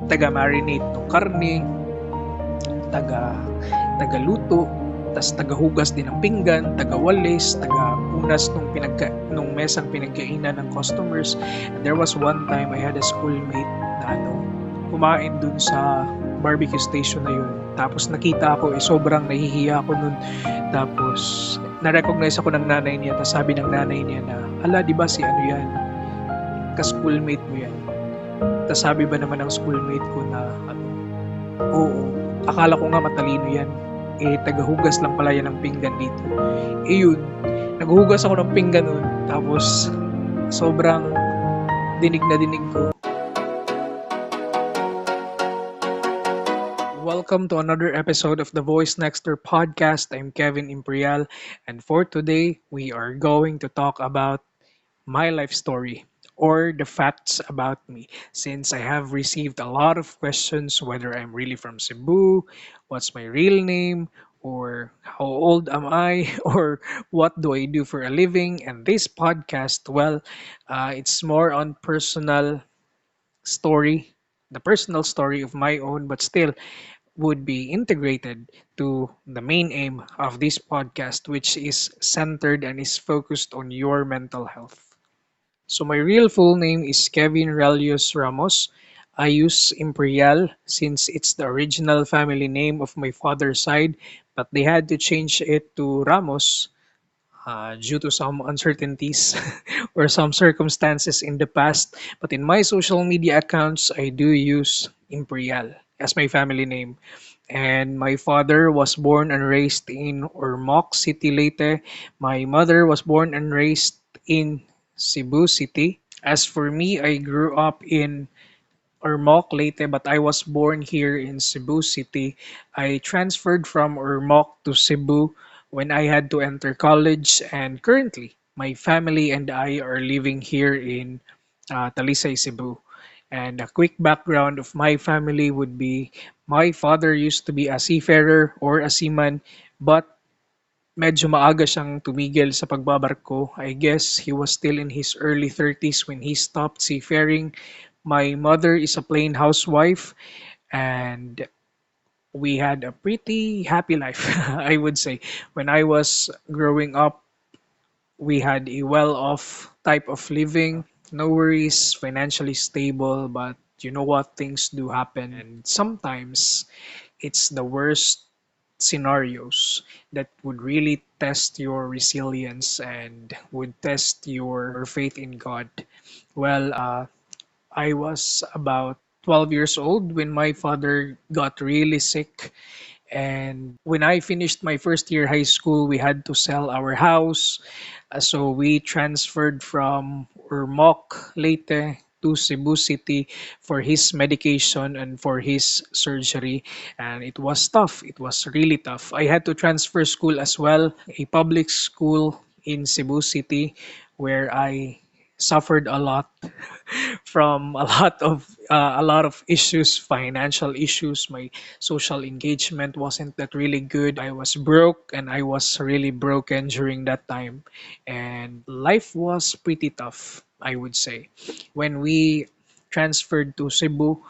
taga-marinate ng karne, taga tagaluto, tas tagahugas din ng pinggan, tagawalis, tagapunas nung mesang pinagkainan ng customers. And there was one time I had a schoolmate na kumain dun sa barbecue station na yun. Tapos nakita ako, sobrang nahihiya ako nun. Tapos na-recognize ako ng nanay niya. Tapos sabi ng nanay niya na, ala, di ba si ano yan? Ka-schoolmate mo yan. Tapos sabi ba naman ng schoolmate ko na, oo, akala ko nga matalino yan. Tagahugas lang pala yan ng pinggan dito. Yun, naghuhugas ako ng pinggan nun. Tapos, sobrang dinig na dinig ko. Welcome to another episode of the Voice Next Door podcast. I'm Kevin Imperial, and for today, we are going to talk about my life story or the facts about me, since I have received a lot of questions whether I'm really from Cebu, what's my real name, or how old am I, or what do I do for a living. And this podcast, well, it's more on story, the personal story of my own, but still would be integrated to the main aim of this podcast, which is centered and is focused on your mental health. So my real full name is Kevin Relius Ramos. I use Imperial since it's the original family name of my father's side, but they had to change it to Ramos due to some uncertainties or some circumstances in the past. But in my social media accounts, I do use Imperial as my family name. And my father was born and raised in Ormoc City, Leyte. My mother was born and raised in Cebu City. As for me, I grew up in Ormoc, Leyte, but I was born here in Cebu City. I transferred from Ormoc to Cebu when I had to enter college, and currently, my family and I are living here in Talisay, Cebu. And a quick background of my family would be my father used to be a seafarer or a seaman, but medyo maaga siyang tumigil sa pagbabarko. I guess he was still in his early 30s when he stopped seafaring. My mother is a plain housewife, and we had a pretty happy life, I would say. When I was growing up, we had a well-off type of living, no worries, financially stable, but you know what, things do happen, and sometimes it's the worst scenarios that would really test your resilience and would test your faith in God. Well, I was about 12 years old when my father got really sick. And when I finished my first year high school, we had to sell our house. So we transferred from Ormoc, Leyte to Cebu City for his medication and for his surgery. And it was tough. It was really tough. I had to transfer school as well, a public school in Cebu City where I suffered a lot from a lot of issues, financial issues. My social engagement wasn't that really good. I was broke and I was really broken during that time. And life was pretty tough, I would say. When we transferred to Cebu,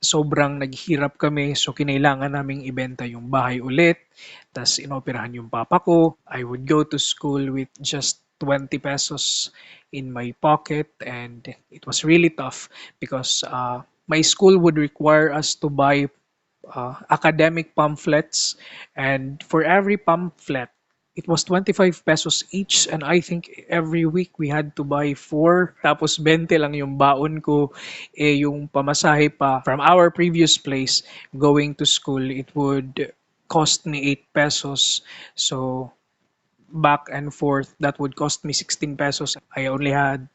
sobrang naghirap kami. So, kinailangan naming ibenta yung bahay ulit. Tapos, inoperahan yung papa ko. I would go to school with just 20 pesos in my pocket. And it was really tough because my school would require us to buy academic pamphlets. And for every pamphlet, it was 25 pesos each, and I think every week we had to buy four. Tapos 20 lang yung baon ko. Yung pamasahe pa from our previous place going to school, it would cost me 8 pesos. So back and forth, that would cost me 16 pesos. I only had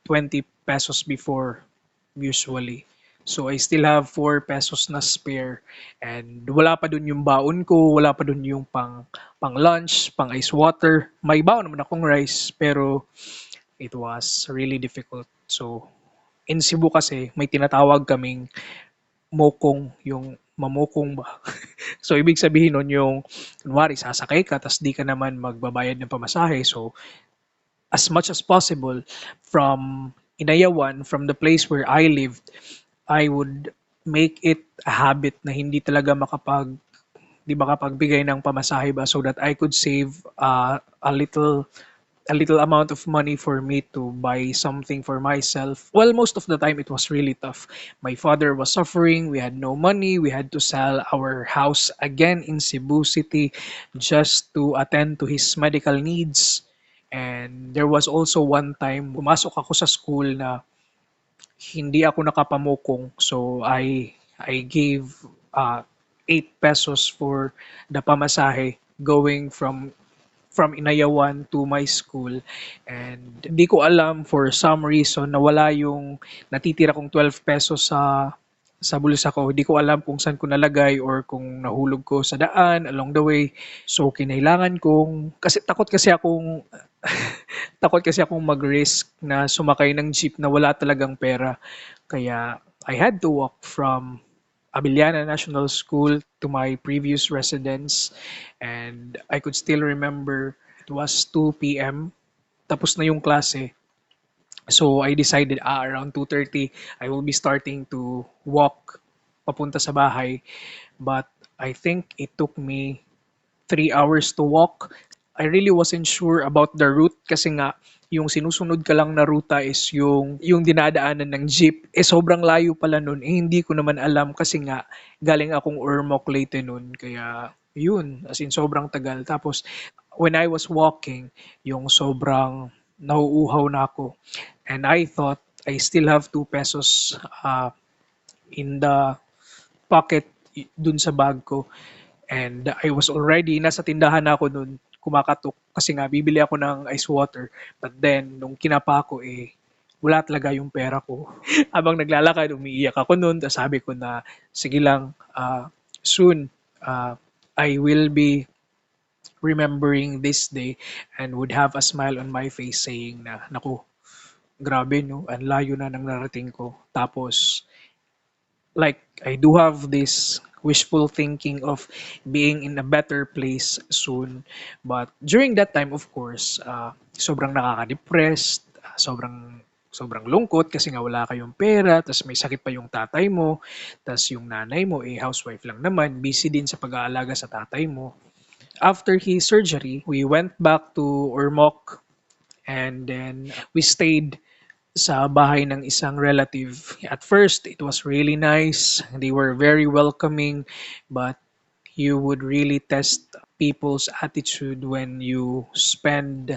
20 pesos before usually. So I still have 4 pesos na spare, and wala pa dun yung baon ko, wala pa dun yung pang lunch, pang ice water. May baon naman akong rice, pero it was really difficult. So in Cebu kasi may tinatawag kaming mokong, yung mamokong ba. So ibig sabihin nun yung kunwari sasakay ka tas di ka naman magbabayad ng pamasahe. So as much as possible from Inayawan, from the place where I lived, I would make it a habit na hindi talaga di ba makapagbigay ng pamasahe ba so that I could save a little amount of money for me to buy something for myself. Well, most of the time it was really tough. My father was suffering, we had no money, we had to sell our house again in Cebu City just to attend to his medical needs. And there was also one time pumasok ako sa school na hindi ako nakapamukong. So I gave 8 pesos for the pamasahe going from Inayawan to my school, and hindi ko alam for some reason nawala yung natitira kong 12 pesos sa bulsa ko. Hindi ko alam kung saan ko nalagay or kung nahulog ko sa daan along the way. So kinailangan kong kasi takot kasi akong mag-risk na sumakay ng jeep na wala talagang pera. Kaya I had to walk from Abiliana National School to my previous residence, and I could still remember it was 2 p.m. Tapos na yung klase. So I decided around 2:30 I will be starting to walk papunta sa bahay. But I think it took me 3 hours to walk. I really wasn't sure about the route kasi nga yung sinusunod ka lang na ruta is yung dinadaanan ng jeep. Eh sobrang layo pala nun. Eh hindi ko naman alam kasi nga galing akong Ormoc Leyte nun. Kaya yun, as in sobrang tagal. Tapos when I was walking, yung sobrang nauuhaw na ako. And I thought I still have 2 pesos in the pocket dun sa bag ko. And I was already, nasa tindahan na ako nun, kumakatok kasi nga bibili ako ng ice water. But then, nung kinapa ko wala talaga yung pera ko. Habang naglalakad, umiiyak ako nun. Tapos sabi ko na, sige lang, soon, I will be remembering this day and would have a smile on my face saying na, naku, grabe no, ang layo na nang narating ko. Tapos, like I do have this wishful thinking of being in a better place soon. But during that time, of course, sobrang nakaka-depressed, sobrang lungkot kasi nga wala kayong pera, tas may sakit pa yung tatay mo, tas yung nanay mo housewife lang naman, busy din sa pag-aalaga sa tatay mo. After his surgery, we went back to Ormoc and then we stayed sa bahay ng isang relative. At first, it was really nice. They were very welcoming, but you would really test people's attitude when you spend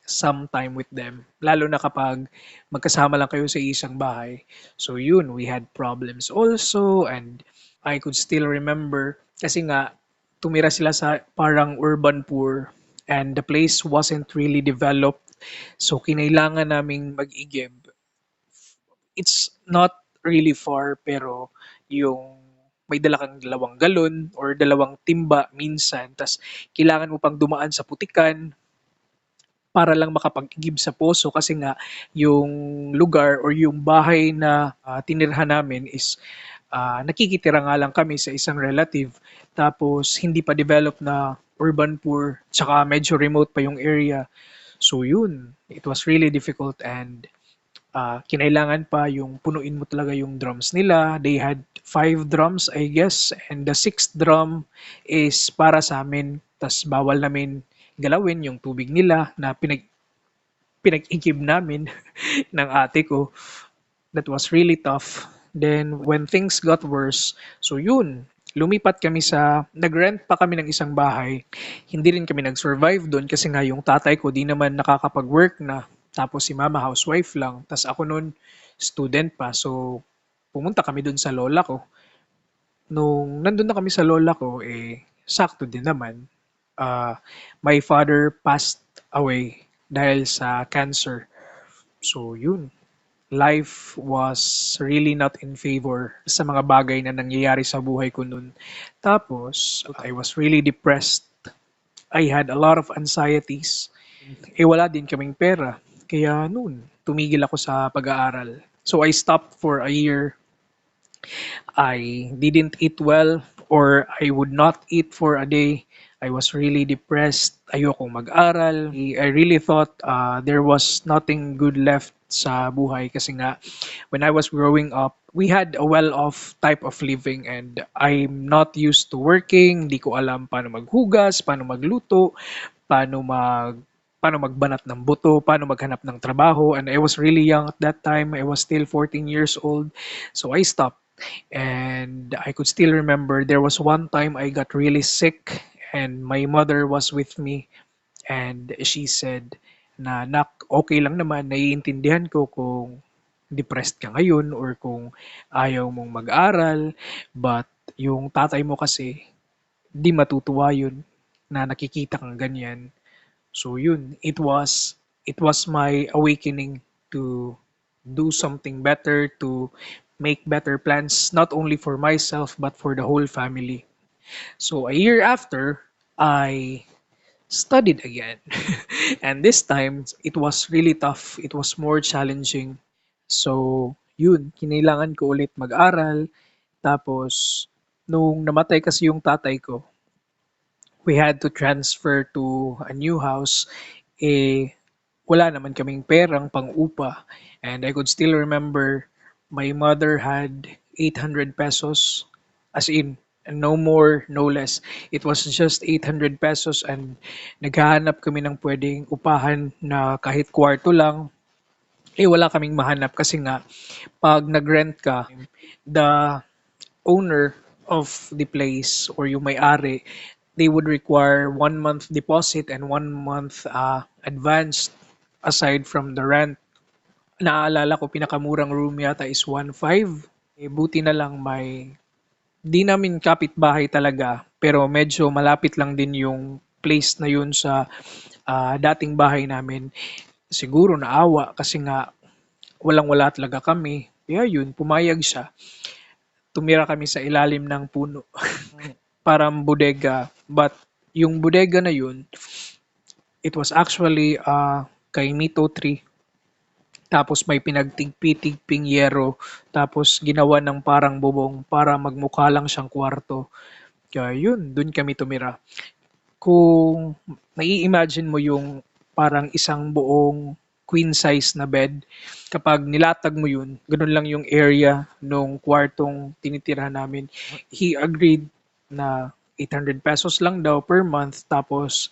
some time with them. Lalo na kapag magkasama lang kayo sa isang bahay. So yun, we had problems also, and I could still remember kasi nga tumira sila sa parang urban poor and the place wasn't really developed. So kinailangan naming mag-igib. It's not really far pero yung may dala kang 2 galon or 2 timba minsan tas kailangan mo pang dumaan sa putikan para lang makapag-igib sa poso kasi nga yung lugar or yung bahay na tinirhan namin is nakikitira nga lang kami sa isang relative tapos hindi pa develop na urban poor tsaka medyo remote pa yung area. So yun, it was really difficult and kinailangan pa yung punuin mo talaga yung drums nila. They had 5 drums, I guess, and the sixth drum is para sa amin. Tas bawal namin galawin yung tubig nila na pinag-igib namin ng ate ko. That was really tough. Then when things got worse, so yun, lumipat kami nag-rent pa kami ng isang bahay. Hindi rin kami nag-survive doon kasi nga yung tatay ko di naman nakakapag-work na. Tapos si mama housewife lang. Tapos ako noon student pa. So pumunta kami doon sa lola ko. Nung nandun na kami sa lola ko, sakto din naman. Uh, my father passed away dahil sa cancer. So yun, life was really not in favor sa mga bagay na nangyayari sa buhay ko noon. Tapos, I was really depressed. I had a lot of anxieties. Wala din kaming pera. Kaya noon, tumigil ako sa pag-aaral. So I stopped for a year. I didn't eat well or I would not eat for a day. I was really depressed. Ayokong mag-aral. I really thought there was nothing good left sa buhay kasi nga when I was growing up, we had a well-off type of living and I'm not used to working, hindi ko alam paano maghugas, paano magluto, paano mag paano magbanat ng buto, paano maghanap ng trabaho. And I was really young at that time. I was still 14 years old. So I stopped. And I could still remember there was one time I got really sick and my mother was with me and she said na nak, okay lang naman, naiintindihan ko kung depressed ka ngayon or kung ayaw mong mag-aral, but yung tatay mo kasi di matutuwa yun na nakikita kang ganyan. So yun, it was my awakening to do something better, to make better plans not only for myself but for the whole family. So a year after, I studied again. And this time, it was really tough. It was more challenging. So, yun, kinailangan ko ulit mag-aral. Tapos, nung namatay kasi yung tatay ko, we had to transfer to a new house. Eh, wala naman kaming perang pang-upa. And I could still remember my mother had 800 pesos, as in, no more, no less. It was just 800 pesos and naghahanap kami ng pwedeng upahan na kahit kwarto lang. Eh, wala kaming mahanap kasi nga, pag nag-rent ka, the owner of the place or yung may-ari, they would require 1 month deposit and 1 month advance aside from the rent. Naaalala ko, pinakamurang room yata is 1.5. Eh, buti na lang may, di namin kapitbahay talaga, pero medyo malapit lang din yung place na yun sa dating bahay namin. Siguro naawa kasi nga walang-wala talaga kami. Kaya yun, pumayag siya. Tumira kami sa ilalim ng puno. Parang bodega. But yung bodega na yun, it was actually kay Mito tree. Tapos may pinagtigpi-tigping yero. Tapos ginawa ng parang bubong para magmukha lang siyang kwarto. Kaya yun, dun kami tumira. Kung nai-imagine mo yung parang isang buong queen size na bed, kapag nilatag mo yun, ganun lang yung area nung kwartong tinitirahan namin. He agreed na 800 pesos lang daw per month tapos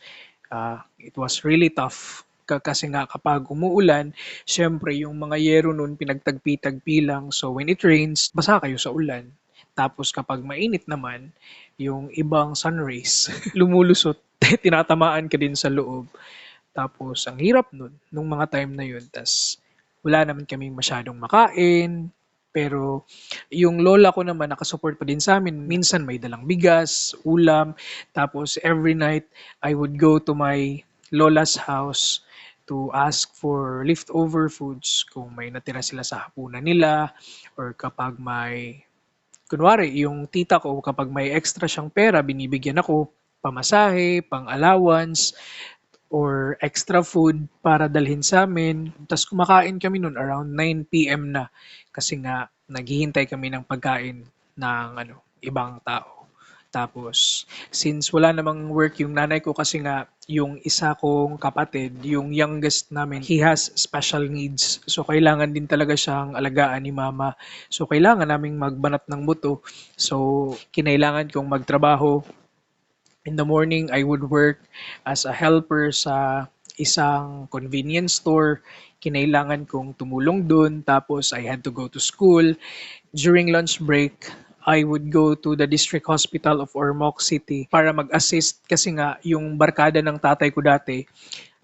it was really tough kasi nga kapag umuulan, syempre yung mga yero nun pinagtagpi-tagpi lang. So when it rains, basa kayo sa ulan. Tapos kapag mainit naman, yung ibang sun rays lumulusot, tinatamaan ka din sa loob. Tapos ang hirap nun, nung mga time na yun. Tas wala naman kaming masyadong makain. Pero yung lola ko naman nakasupport pa din sa amin. Minsan may dalang bigas, ulam. Tapos every night, I would go to my lola's house to ask for leftover foods kung may natira sila sa hapunan nila or kapag may kunwari, yung tita ko, kapag may extra siyang pera, binibigyan ako pamasahe, pang-allowance, or extra food para dalhin sa amin. Tapos kumakain kami nun around 9 p.m. na kasi nga naghihintay kami ng pagkain ng ibang tao. Tapos, since wala namang work yung nanay ko kasi nga yung isa kong kapatid, yung youngest namin, he has special needs. So, kailangan din talaga siyang alagaan ni mama. So, kailangan naming magbanat ng buto. So, kinailangan kong magtrabaho. In the morning, I would work as a helper sa isang convenience store. Kinailangan kong tumulong dun. Tapos, I had to go to school. During lunch break, I would go to the district hospital of Ormoc City para mag-assist kasi nga yung barkada ng tatay ko dati,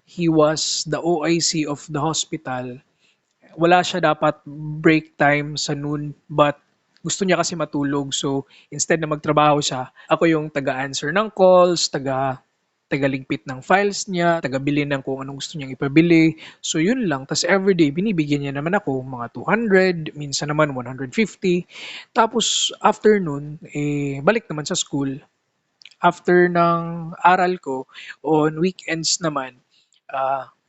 he was the OIC of the hospital. Wala siya dapat break time sa noon but gusto niya kasi matulog. So, instead na magtrabaho siya, ako yung taga-answer ng calls, tagaligpit ng files niya, taga-bili ng kung anong gusto niyang ipabili. So, yun lang. Tapos everyday, binibigyan niya naman ako mga 200, minsan naman 150. Tapos, after nun, balik naman sa school. After ng aral ko, on weekends naman,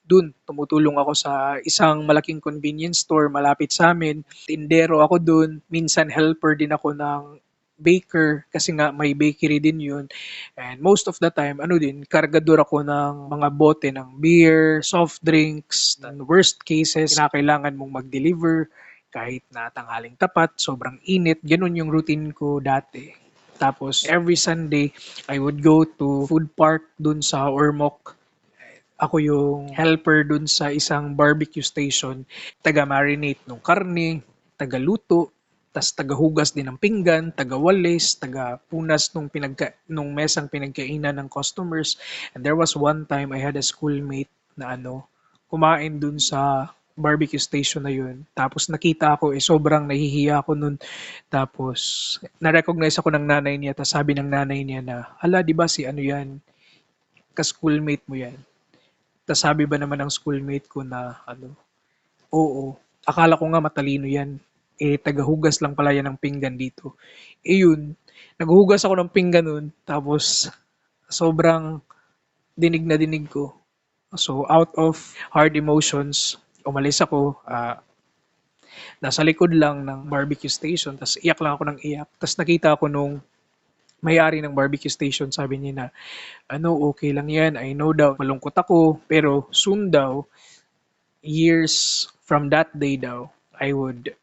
dun, tumutulong ako sa isang malaking convenience store malapit sa amin. Tindero ako dun, minsan helper din ako ng baker kasi nga may bakery din yun. And most of the time, ano din, kargador ako ng mga bote ng beer, soft drinks. In worst cases, kinakailangan mong mag-deliver kahit na tanghaling tapat, sobrang init. Ganun yung routine ko dati. Tapos, every Sunday, I would go to food park dun sa Ormoc. Ako yung helper dun sa isang barbecue station, taga-marinate ng karne, taga-luto, tas taga-hugas din ng pinggan, taga-walis, taga-punas nung mesang pinagkainan ng customers. And there was one time I had a schoolmate na kumain dun sa barbecue station na yun. Tapos nakita ako, sobrang nahihiya ako nun. Tapos na-recognize ako ng nanay niya, tapos sabi ng nanay niya na, hala, di ba si ano yan, ka-schoolmate mo yan. Tapos sabi ba naman ng schoolmate ko na oo, akala ko nga matalino yan. Tagahugas lang pala yan ng pinggan dito. Yun, naghuhugas ako ng pinggan nun, tapos sobrang dinig na dinig ko. So, out of hard emotions, umalis ako, nasa likod lang ng barbecue station, tapos iyak lang ako ng iyak. Tapos nakita ako nung may-ari ng barbecue station, sabi niya na, okay lang yan, I know daw, malungkot ako, pero soon daw, years from that day daw, I would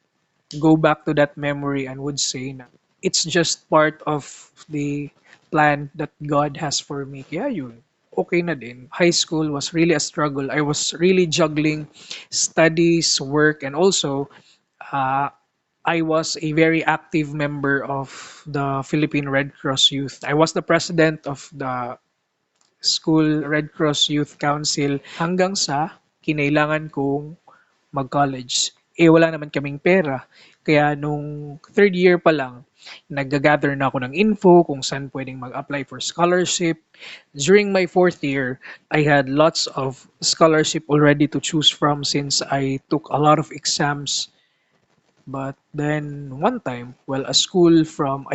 go back to that memory and would say na it's just part of the plan that God has for me. Kaya yun, okay na din. High school was really a struggle. I was really juggling studies, work, and also uh, I was a very active member of the Philippine Red Cross Youth. I was the president of the School Red Cross Youth Council hanggang sa kinailangan kong mag-college. Wala naman kaming pera. Kaya nung third year pa lang, nag-gather na ako ng info kung saan pwedeng mag-apply for scholarship. During my fourth year, I had lots of scholarship already to choose from since I took a lot of exams. But then one time, well, a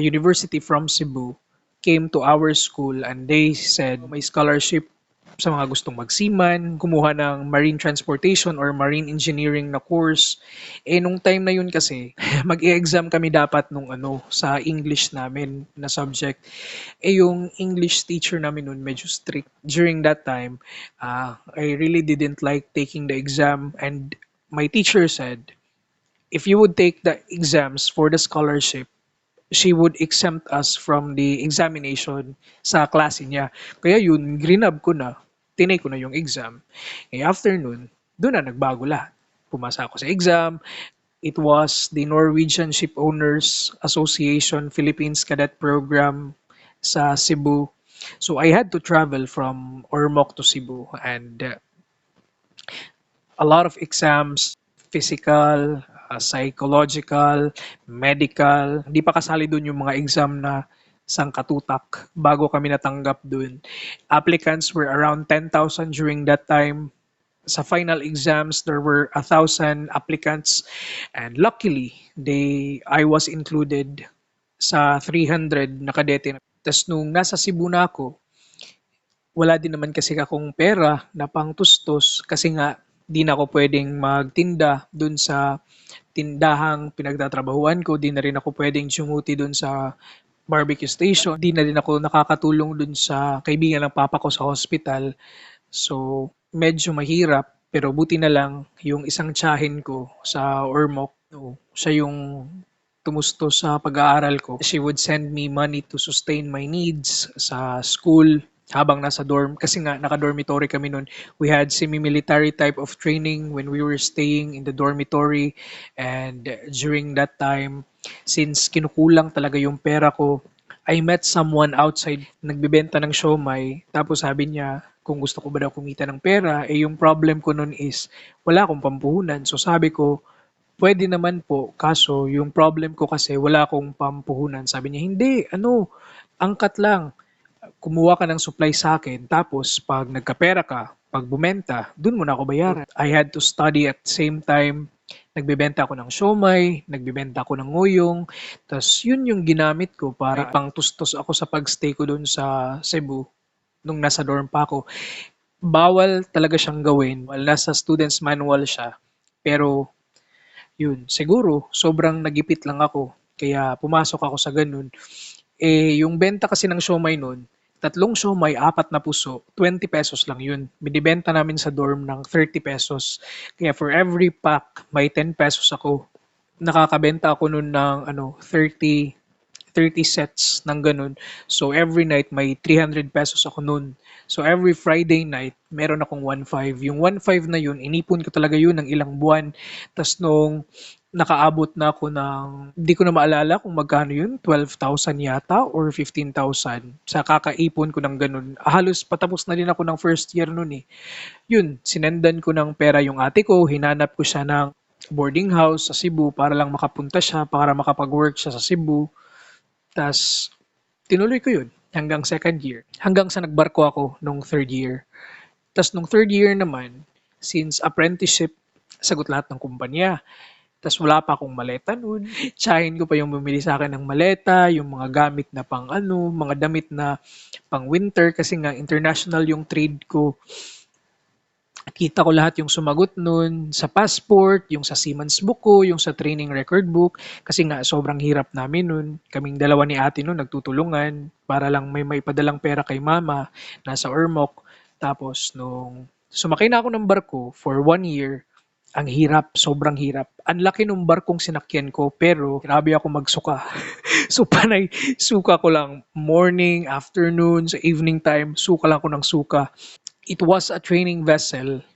university from Cebu came to our school and they said may scholarship sa mga gustong magseaman, kumuha ng marine transportation or marine engineering na course. Nung time na yun kasi, mag-exam kami dapat nung sa English namin na subject. Yung English teacher namin nun medyo strict. During that time, I really didn't like taking the exam and my teacher said, if you would take the exams for the scholarship, she would exempt us from the examination sa klase niya. Kaya yun, grinab ko na, tinay ko na yung exam. After nun, doon na nagbago lahat. Pumasa ako sa exam. It was the Norwegian Ship Owners Association Philippines Cadet Program sa Cebu. So I had to travel from Ormoc to Cebu and a lot of exams, physical, psychological, medical. Hindi pa kasali dun yung mga exam na sangkatutak bago kami natanggap dun. Applicants were around 10,000 during that time. Sa final exams, there were 1,000 applicants and luckily, I was included sa 300 na kadete. Tapos nung nasa Cebu na ako, wala din naman kasi akong pera na pangtustos kasi nga di na ako pwedeng magtinda dun sa tindahang pinagtatrabahuan ko, di na rin ako pwedeng sumuti dun sa barbecue station, di na rin ako nakakatulong dun sa kaibigan ng papa ko sa hospital. So, medyo mahirap pero buti na lang yung isang tiyahin ko sa Ormoc, siya yung tumusto sa pag-aaral ko. She would send me money to sustain my needs sa school habang nasa dorm. Kasi nga, naka-dormitory kami noon. We had semi-military type of training when we were staying in the dormitory. And during that time, since kinukulang talaga yung pera ko, I met someone outside nagbebenta ng siomay. Tapos sabi niya, kung gusto ko ba daw kumita ng pera, yung problem ko noon is wala akong pampuhunan. So sabi ko, pwede naman po, kaso yung problem ko kasi wala akong pampuhunan. Sabi niya, hindi, angkat lang. Kumuha ka ng supply sa akin, tapos pag nagkapera ka, pag bumenta, dun mo na ako bayaran. I had to study at the same time. Nagbebenta ako ng siomay, nagbebenta ako ng nguyong, tapos yun yung ginamit ko para pangtustos ako sa pagstay ko dun sa Cebu nung nasa dorm pa ako. Bawal talaga siyang gawin. Well, nasa student's manual siya. Pero yun, siguro sobrang nagipit lang ako. Kaya pumasok ako sa ganun. Yung benta kasi ng siomai nun, tatlong siomai, apat na puso, 20 pesos lang yun. Binibenta namin sa dorm ng 30 pesos. Kaya for every pack, may 10 pesos ako. Nakakabenta ako nun ng 30 sets ng ganun. So every night may 300 pesos ako nun. So every Friday night, meron akong 1.5. Yung 1.5 na yun, inipon ko talaga yun ng ilang buwan. Tapos nung nakaabot na ako ng, hindi ko na maalala kung magkano yun, 12,000 yata or 15,000 sa kakaipon ko ng ganun. Halos patapos na din ako ng first year nun eh. Yun, sinendan ko ng pera yung ate ko, hinanap ko siya ng boarding house sa Cebu para lang makapunta siya, para makapag-work siya sa Cebu. Tas tinuloy ko yun hanggang second year. Hanggang sa nagbarko ako nung third year. Tas nung third year naman, since apprenticeship, sagot lahat ng kumpanya. Tas wala pa akong maleta nun. Tsahin ko pa yung bumili sa akin ng maleta, yung mga gamit na pang mga damit na pang winter kasi nga international yung trade ko. Kita ko lahat yung sumagot nun sa passport, yung sa Siemens book ko, yung sa training record book. Kasi nga sobrang hirap namin nun. Kaming dalawa ni ate nun nagtutulungan para lang may padalang pera kay mama. Nasa Ormoc. Tapos nung sumakay na ako ng barko for 1 year, ang hirap, sobrang hirap. Ang laki nung barkong sinakyan ko, pero grabe ako magsuka. So panay, suka ko lang morning, afternoon, sa evening time, suka lang ako ng suka. It was a training vessel.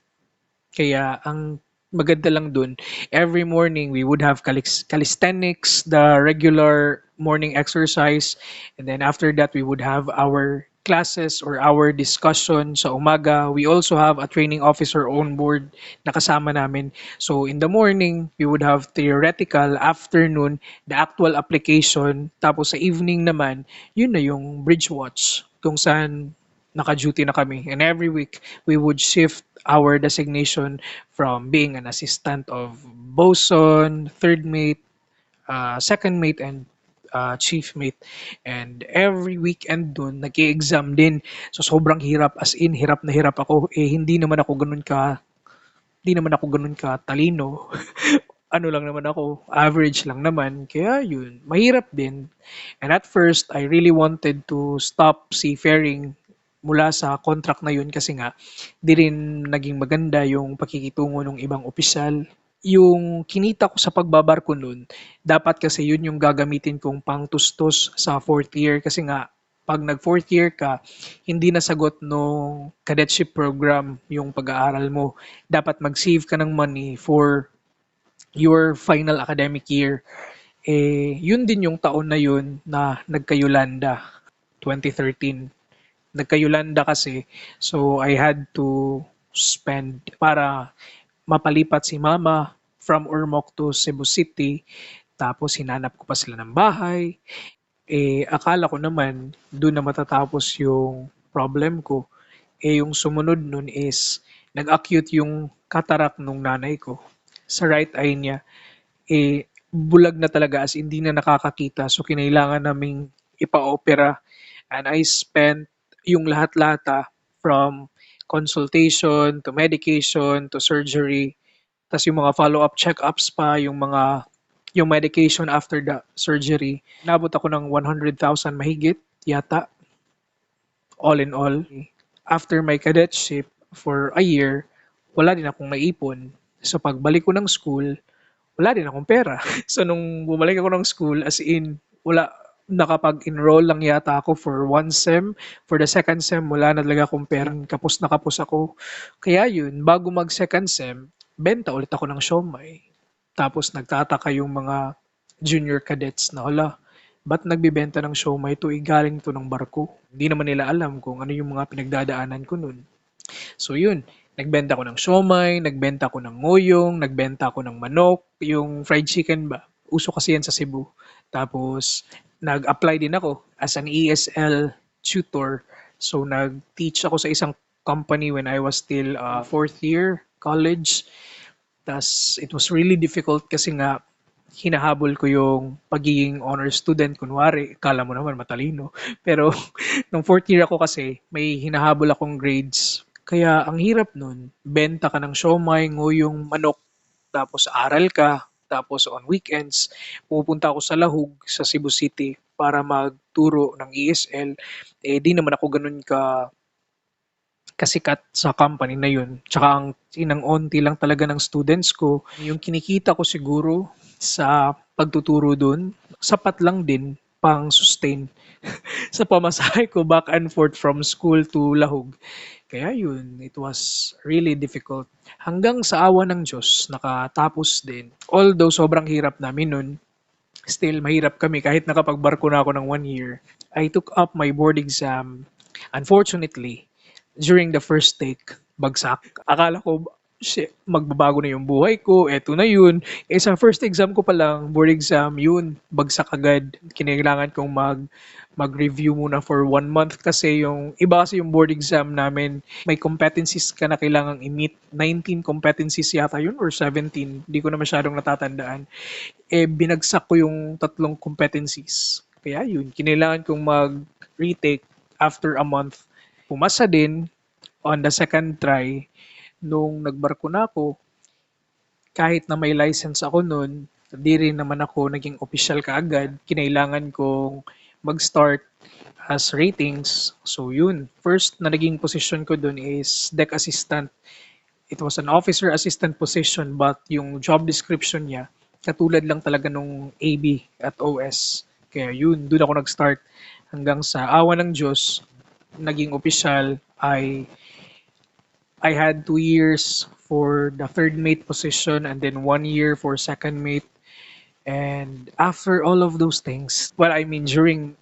Kaya ang maganda lang dun, every morning we would have calisthenics, the regular morning exercise, and then after that we would have our classes or our discussion sa umaga. We also have a training officer on board na kasama namin. So in the morning, we would have theoretical, afternoon, the actual application, tapos sa evening naman, yun na yung bridge watch kung saan naka-duty na kami. And every week, we would shift our designation from being an assistant of bosun, third mate, second mate, and chief mate. And every weekend dun, nag-exam din. So sobrang hirap, as in, hirap na hirap ako. Hindi naman ako ganun ka talino. Ano lang naman ako, average lang naman. Kaya yun, mahirap din. And at first, I really wanted to stop seafaring mula sa contract na yun kasi nga di rin naging maganda yung pakikitungo ng ibang opisyal. Yung kinita ko sa pagbabarko nun, dapat kasi yun yung gagamitin kong pangtustos sa fourth year kasi nga pag nag fourth year ka, hindi nasagot nung cadetship program yung pag-aaral mo. Dapat mag-save ka ng money for your final academic year. Yun din yung taon na yun na nagka-Yolanda, 2013. Nagka-Yolanda kasi, so I had to spend para mapalipat si mama from Ormoc to Cebu City. Tapos hinanap ko pa sila ng bahay. Akala ko naman doon na matatapos yung problem ko. Yung sumunod nun is nag-acute yung cataract nung nanay ko sa right eye niya. Bulag na talaga as hindi na nakakakita. So kinailangan naming ipa-opera. And I spent yung lahat-lata from consultation to medication to surgery. Tas yung mga follow-up check-ups pa, yung medication after the surgery. Nabot ako ng 100,000 mahigit yata, all in all. After my cadetship for a year, wala din akong naipon. So pagbalik ko ng school, wala din akong pera. So nung bumalik ako ng school, as in, wala, nakapag-enroll lang yata ako for one sem. For the second sem, wala na talaga akong pera. Kapos na kapos ako. Kaya yun, bago mag second sem, benta ulit ako ng siomai. Tapos nagtataka yung mga junior cadets na, hala, ba't nagbibenta ng siomai to? Galing to ng barko. Hindi naman nila alam kung ano yung mga pinagdadaanan ko nun. So yun, nagbenta ko ng siomai, nagbenta ko ng ngoyong, nagbenta ko ng manok, yung fried chicken ba? Uso kasi yan sa Cebu. Tapos nag-apply din ako as an ESL tutor. So nag-teach ako sa isang company when I was still fourth year college. Tas it was really difficult kasi nga hinahabol ko yung pagiging honor student. Kunwari, kala mo naman matalino. Pero nung fourth year ako kasi, may hinahabol akong grades. Kaya ang hirap nun, benta ka ng siomai, nguyong, manok, tapos aral ka. Tapos on weekends, pumupunta ako sa Lahug, sa Cebu City para magturo ng ESL. Eh, di naman ako ganun kasikat sa company na yun. Tsaka ang inang-onti lang talaga ng students ko. Yung kinikita ko siguro sa pagtuturo dun, sapat lang din pang sustain sa pamasahe ko back and forth from school to Lahug. Kaya yun, it was really difficult. Hanggang sa awa ng Diyos, nakatapos din. Although sobrang hirap namin nun, still mahirap kami kahit nakapagbarko na ako ng 1 year. I took up my board exam. Unfortunately, during the first take, bagsak. Akala ko, shit, magbabago na yung buhay ko, eto na yun. Eh sa first exam ko pa lang, board exam, yun, bagsak agad. Kinailangan kong mag-review muna for 1 month kasi yung iba kasi yung board exam namin, may competencies ka na kailangang i-meet. 19 competencies yata yun or 17. Di ko na masyadong natatandaan. Eh binagsak ko yung tatlong competencies. Kaya yun, kinailangan kong mag-retake after a month. Pumasa din on the second try nung nagbarko na ako, kahit na may license ako nun, di rin naman ako naging official kaagad. Kinailangan kong mag-start as ratings. So yun, first na naging position ko dun is deck assistant. It was an officer assistant position but yung job description niya, katulad lang talaga nung AB at OS. Kaya yun, dun ako nag-start hanggang sa awa ng Diyos, naging official ay I had 2 years for the third mate position and then 1 year for second mate. And after all of those things, well, I mean, during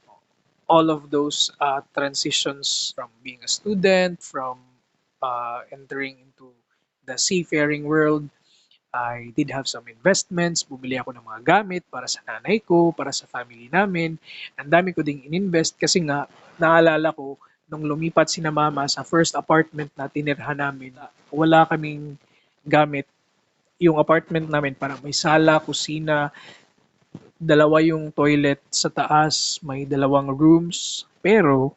all of those transitions from being a student, from entering into the seafaring world, I did have some investments. Bumili ako ng mga gamit para sa nanay ko, para sa family namin. Ang dami ko ding ininvest kasi nga, naalala ko, nung lumipat si na mama sa first apartment na tinirhan namin, wala kaming gamit. Yung apartment namin, parang may sala, kusina, dalawa yung toilet sa taas, may dalawang rooms. Pero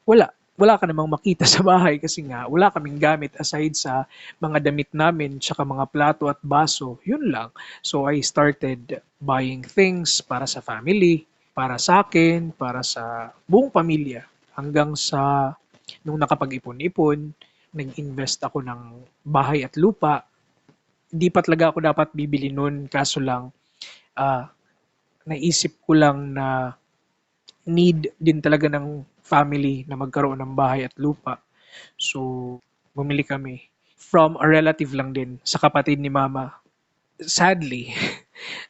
wala ka namang makita sa bahay kasi nga wala kaming gamit aside sa mga damit namin tsaka mga plato at baso. Yun lang. So I started buying things para sa family, para sa akin, para sa buong pamilya. Hanggang sa nung nakapag-ipon-ipon, nag-invest ako ng bahay at lupa. Hindi pa talaga ako dapat bibili nun, kaso lang ah, naisip ko lang na need din talaga ng family na magkaroon ng bahay at lupa. So, bumili kami. From a relative lang din, sa kapatid ni mama. Sadly,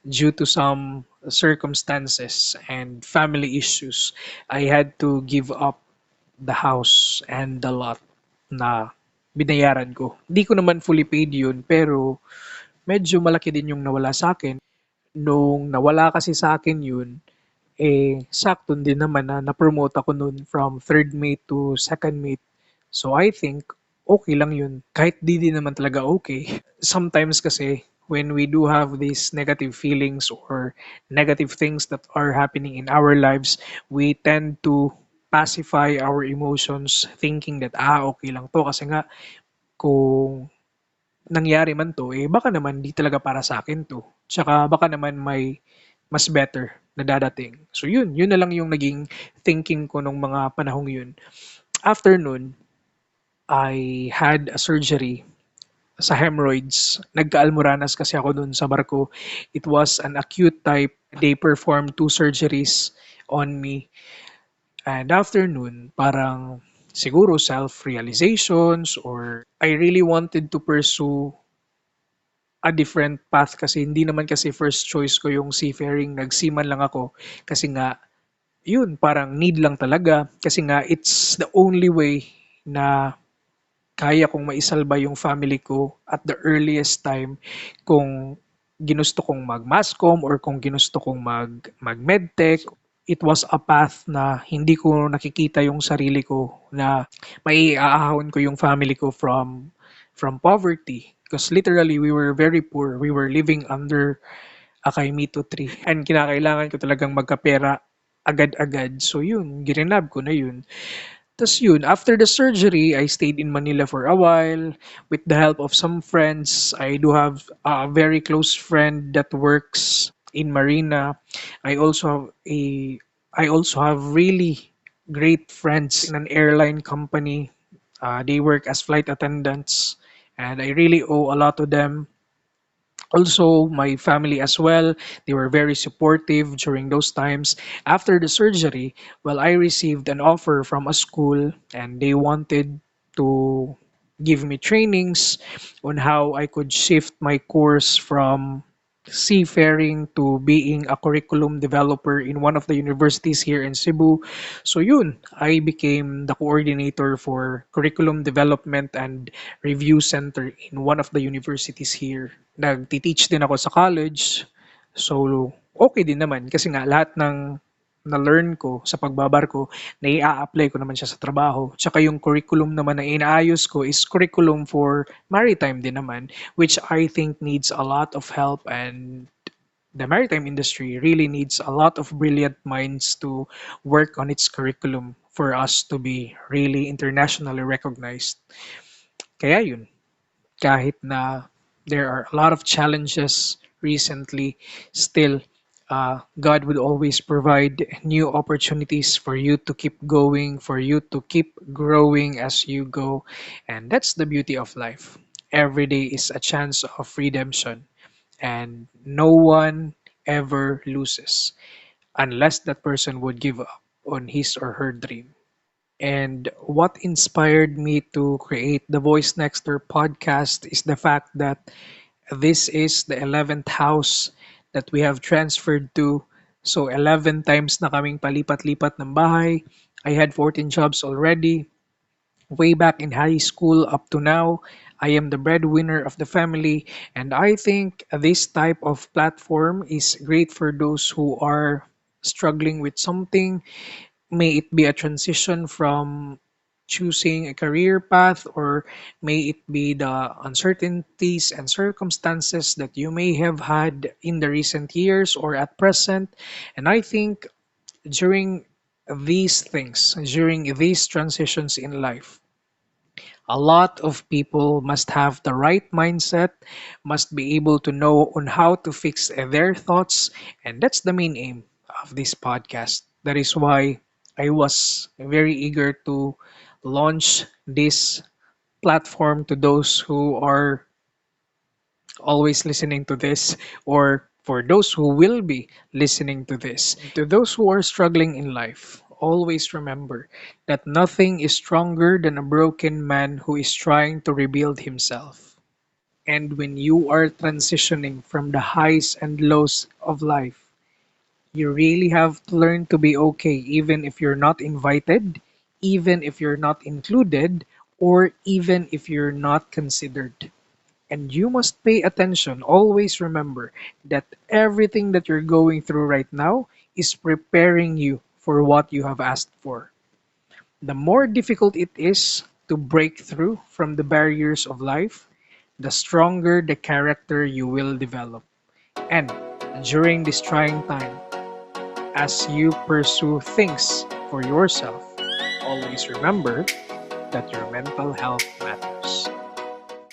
due to some circumstances and family issues, I had to give up the house and the lot na binayaran ko. Hindi ko naman fully paid yun, pero medyo malaki din yung nawala sa akin. Nung nawala kasi sa akin yun, eh, sakto din naman na na-promote ako nun from third mate to second mate. So I think okay lang yun. Kahit di din naman talaga okay. Sometimes kasi when we do have these negative feelings or negative things that are happening in our lives, we tend to pacify our emotions thinking that okay lang to kasi nga kung nangyari man to, eh baka naman di talaga para sa akin to. Tsaka baka naman may mas better na dadating. So yun na lang yung naging thinking ko nung mga panahong yun. After nun, I had a surgery sa hemorrhoids. Nagka-almoranas kasi ako dun sa barko. It was an acute type. They performed 2 surgeries on me. And after nun, parang siguro self-realizations or I really wanted to pursue a different path kasi hindi naman kasi first choice ko yung seafaring. Nagseaman lang ako kasi nga yun, parang need lang talaga. Kasi nga, it's the only way na kaya kong maisalba yung family ko at the earliest time kung ginusto kong mag-masscom or kung ginusto kong mag-medtech. It was a path na hindi ko nakikita yung sarili ko na may aahon ko yung family ko from poverty. Because literally, we were very poor. We were living under Akaimito tree. And kinakailangan ko talagang magkapera agad-agad. So yun, girinab ko na yun. Tas yun, after the surgery, I stayed in Manila for a while. With the help of some friends, I do have a very close friend that works in Marina. I also have a I also have really great friends in an airline company. They work as flight attendants, and I really owe a lot to them. Also, my family as well, they were very supportive during those times. After the surgery, well, I received an offer from a school and they wanted to give me trainings on how I could shift my course from seafaring to being a curriculum developer in one of the universities here in Cebu. So yun, I became the coordinator for curriculum development and review center in one of the universities here. Nagti-teach din ako sa college. So, okay din naman kasi nga lahat ng na-learn ko sa pagbabarko, nai-a-apply ko naman siya sa trabaho. Tsaka yung curriculum naman na inaayos ko is curriculum for maritime din naman, which I think needs a lot of help, and the maritime industry really needs a lot of brilliant minds to work on its curriculum for us to be really internationally recognized. Kaya yun, kahit na there are a lot of challenges recently, still, God would always provide new opportunities for you to keep going, for you to keep growing as you go. And that's the beauty of life. Every day is a chance of redemption, and no one ever loses unless that person would give up on his or her dream. And what inspired me to create the Voice Nexter podcast is the fact that this is the 11th house that we have transferred to. So 11 times na kaming palipat-lipat ng bahay. I had 14 jobs already. Way back in high school up to now, I am the breadwinner of the family, and I think this type of platform is great for those who are struggling with something. May it be a transition from choosing a career path, or may it be the uncertainties and circumstances that you may have had in the recent years or at present. And I think during during these transitions in life, a lot of people must have the right mindset, must be able to know on how to fix their thoughts, and that's the main aim of this podcast. That is why I was very eager to launch this platform to those who are always listening to this, or for those who will be listening to this. To those who are struggling in life, always remember that nothing is stronger than a broken man who is trying to rebuild himself. And when you are transitioning from the highs and lows of life, you really have to learn to be okay, even if you're not invited, even if you're not included, or even if you're not considered. And you must pay attention. Always remember that everything that you're going through right now is preparing you for what you have asked for. The more difficult it is to break through from the barriers of life, the stronger the character you will develop. And during this trying time, as you pursue things for yourself, always remember that your mental health matters.